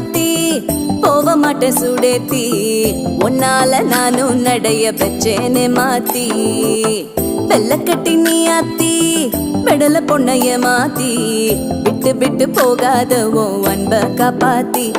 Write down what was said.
மாத்தி போக மாட்டேன் சுடேத்தி உன்னால நானும் நடைய பெற்றேனே மாத்தி வெள்ள கட்டி நீ ஆத்தி பெடல பொண்ணைய மாத்தி விட்டு விட்டு போகாத உன் அன்ப காப்பாத்தி